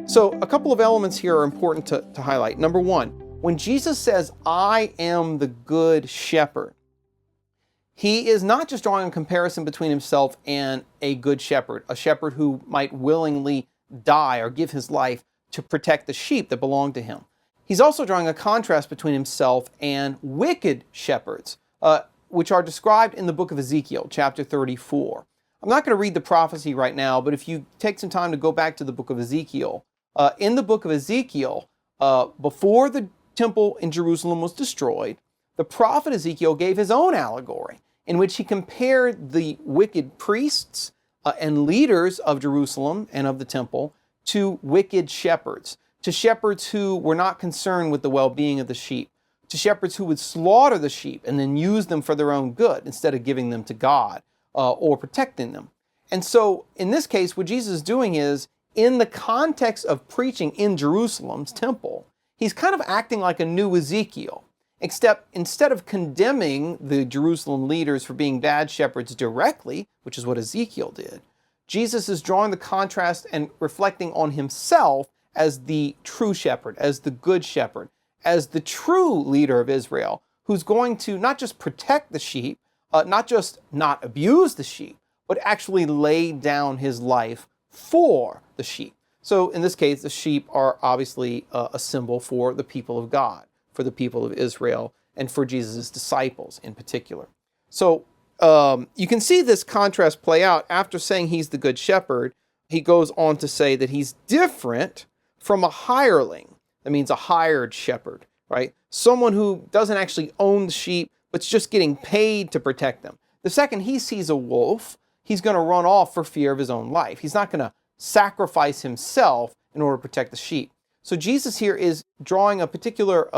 So a couple of elements here are important to highlight. Number one, when Jesus says, I am the good shepherd, he is not just drawing a comparison between himself and a good shepherd, a shepherd who might willingly die or give his life to protect the sheep that belong to him. He's also drawing a contrast between himself and wicked shepherds, which are described in the book of Ezekiel, chapter 34. I'm not going to read the prophecy right now, but if you take some time to go back to the book of Ezekiel, in the book of Ezekiel, before the temple in Jerusalem was destroyed, the prophet Ezekiel gave his own allegory in which he compared the wicked priests and leaders of Jerusalem and of the temple to wicked shepherds, to shepherds who were not concerned with the well-being of the sheep, to shepherds who would slaughter the sheep and then use them for their own good instead of giving them to God or protecting them. And so in this case, what Jesus is doing is, in the context of preaching in Jerusalem's temple, he's kind of acting like a new Ezekiel, except instead of condemning the Jerusalem leaders for being bad shepherds directly, which is what Ezekiel did, Jesus is drawing the contrast and reflecting on himself as the true shepherd, as the good shepherd, as the true leader of Israel, who's going to not just protect the sheep, not just not abuse the sheep, but actually lay down his life for the sheep. So in this case, the sheep are obviously a symbol for the people of God, for the people of Israel, and for Jesus' disciples in particular. So you can see this contrast play out. After saying he's the good shepherd, he goes on to say that he's different from a hireling. That means a hired shepherd, right? Someone who doesn't actually own the sheep, but's just getting paid to protect them. The second he sees a wolf, he's going to run off for fear of his own life. He's not going to sacrifice himself in order to protect the sheep. So Jesus here is drawing a particular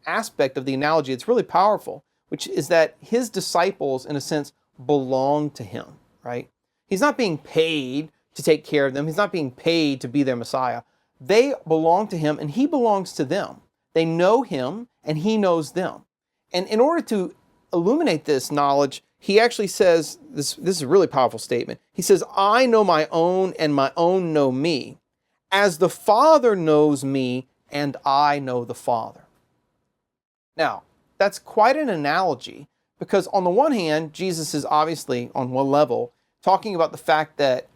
aspect of the analogy. It's really powerful, which is that his disciples, in a sense, belong to him, right? He's not being paid to take care of them. He's not being paid to be their Messiah. They belong to him, and he belongs to them. They know him, and he knows them. And in order to illuminate this knowledge, he actually says, this is a really powerful statement. He says, I know my own, and my own know me, as the Father knows me, and I know the Father. Now, that's quite an analogy, because on the one hand, Jesus is obviously, on one level, talking about the fact that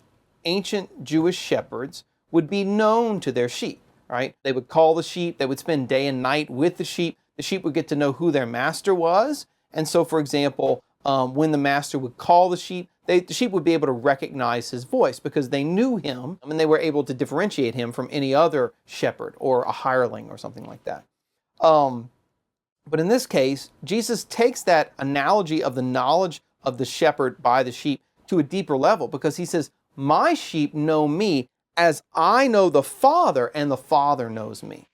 ancient Jewish shepherds would be known to their sheep, right? They would call the sheep, they would spend day and night with the sheep would get to know who their master was. And so, for example, when the master would call the sheep would be able to recognize his voice because they knew him and they were able to differentiate him from any other shepherd or a hireling or something like that. But in this case, Jesus takes that analogy of the knowledge of the shepherd by the sheep to a deeper level because he says, my sheep know me as I know the Father and the Father knows me.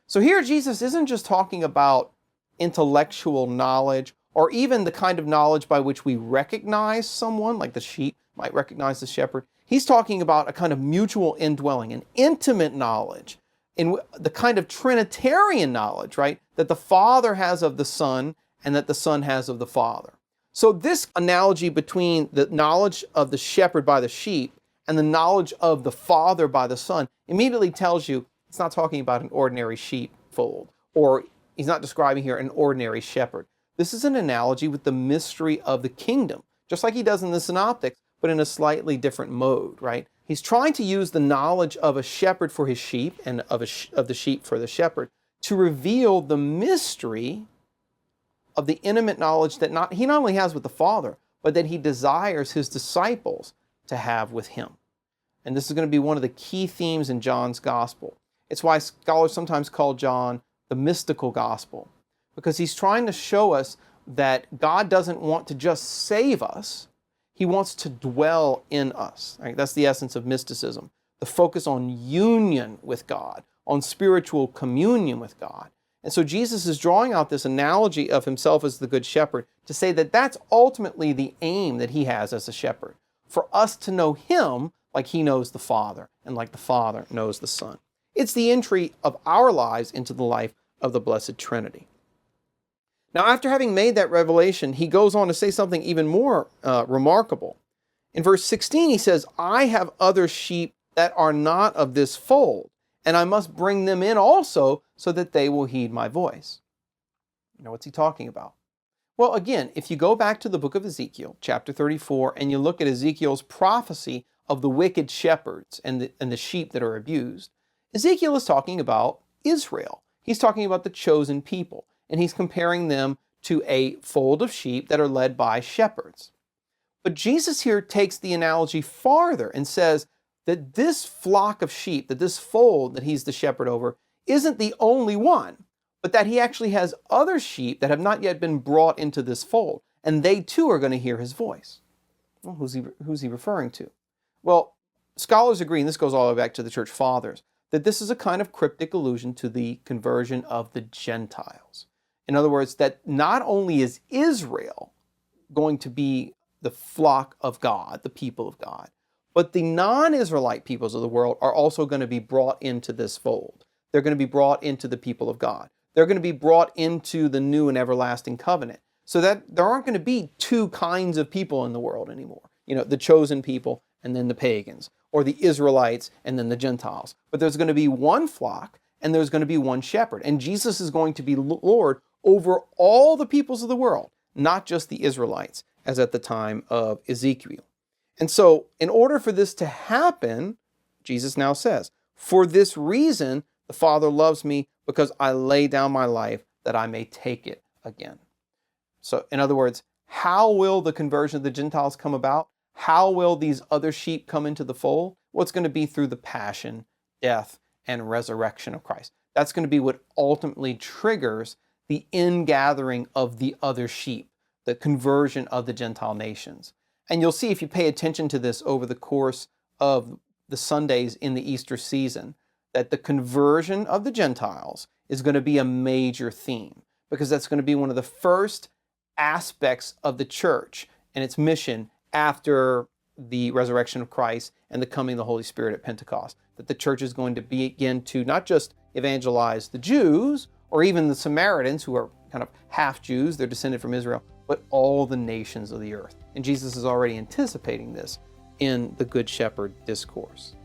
So here Jesus isn't just talking about intellectual knowledge or even the kind of knowledge by which we recognize someone, like the sheep might recognize the shepherd. He's talking about a kind of mutual indwelling, an intimate knowledge, in the kind of Trinitarian knowledge, right, that the Father has of the Son and that the Son has of the Father. So this analogy between the knowledge of the shepherd by the sheep and the knowledge of the Father by the Son immediately tells you it's not talking about an ordinary sheepfold, or he's not describing here an ordinary shepherd. This is an analogy with the mystery of the kingdom, just like he does in the synoptics, but in a slightly different mode, right? He's trying to use the knowledge of a shepherd for his sheep and of the sheep for the shepherd to reveal the mystery of the intimate knowledge that he not only has with the Father, but that he desires his disciples to have with him. And this is going to be one of the key themes in John's gospel. It's why scholars sometimes call John the mystical gospel, because he's trying to show us that God doesn't want to just save us, he wants to dwell in us. Right? That's the essence of mysticism, the focus on union with God, on spiritual communion with God. And so Jesus is drawing out this analogy of himself as the good shepherd to say that that's ultimately the aim that he has as a shepherd, for us to know him like he knows the Father and like the Father knows the Son. It's the entry of our lives into the life of the Blessed Trinity. Now, after having made that revelation, he goes on to say something even more remarkable. In verse 16, he says, I have other sheep that are not of this fold, and I must bring them in also so that they will heed my voice. You know, what's he talking about? Well, again, if you go back to the book of Ezekiel, chapter 34, and you look at Ezekiel's prophecy of the wicked shepherds and the sheep that are abused, Ezekiel is talking about Israel. He's talking about the chosen people, and he's comparing them to a fold of sheep that are led by shepherds. But Jesus here takes the analogy farther and says that this flock of sheep, that this fold that he's the shepherd over, isn't the only one, but that he actually has other sheep that have not yet been brought into this fold, and they too are going to hear his voice. Well, who's he referring to? Well, scholars agree, and this goes all the way back to the church fathers, that this is a kind of cryptic allusion to the conversion of the Gentiles. In other words, that not only is Israel going to be the flock of God, the people of God, but the non-Israelite peoples of the world are also going to be brought into this fold. They're going to be brought into the people of God. They're going to be brought into the new and everlasting covenant. So that there aren't going to be two kinds of people in the world anymore. You know, the chosen people and then the pagans, or the Israelites and then the Gentiles. But there's going to be one flock and there's going to be one shepherd. And Jesus is going to be Lord over all the peoples of the world, not just the Israelites, as at the time of Ezekiel. And so, in order for this to happen, Jesus now says, for this reason, the Father loves me, because I lay down my life that I may take it again. So, in other words, how will the conversion of the Gentiles come about? How will these other sheep come into the fold? Well, it's going to be through the passion, death, and resurrection of Christ. That's going to be what ultimately triggers the ingathering of the other sheep, the conversion of the Gentile nations. And you'll see if you pay attention to this over the course of the Sundays in the Easter season, that the conversion of the Gentiles is going to be a major theme, because that's going to be one of the first aspects of the church and its mission after the resurrection of Christ and the coming of the Holy Spirit at Pentecost. That the church is going to begin to not just evangelize the Jews or even the Samaritans, who are kind of half Jews, they're descended from Israel, but all the nations of the earth. And Jesus is already anticipating this in the Good Shepherd discourse.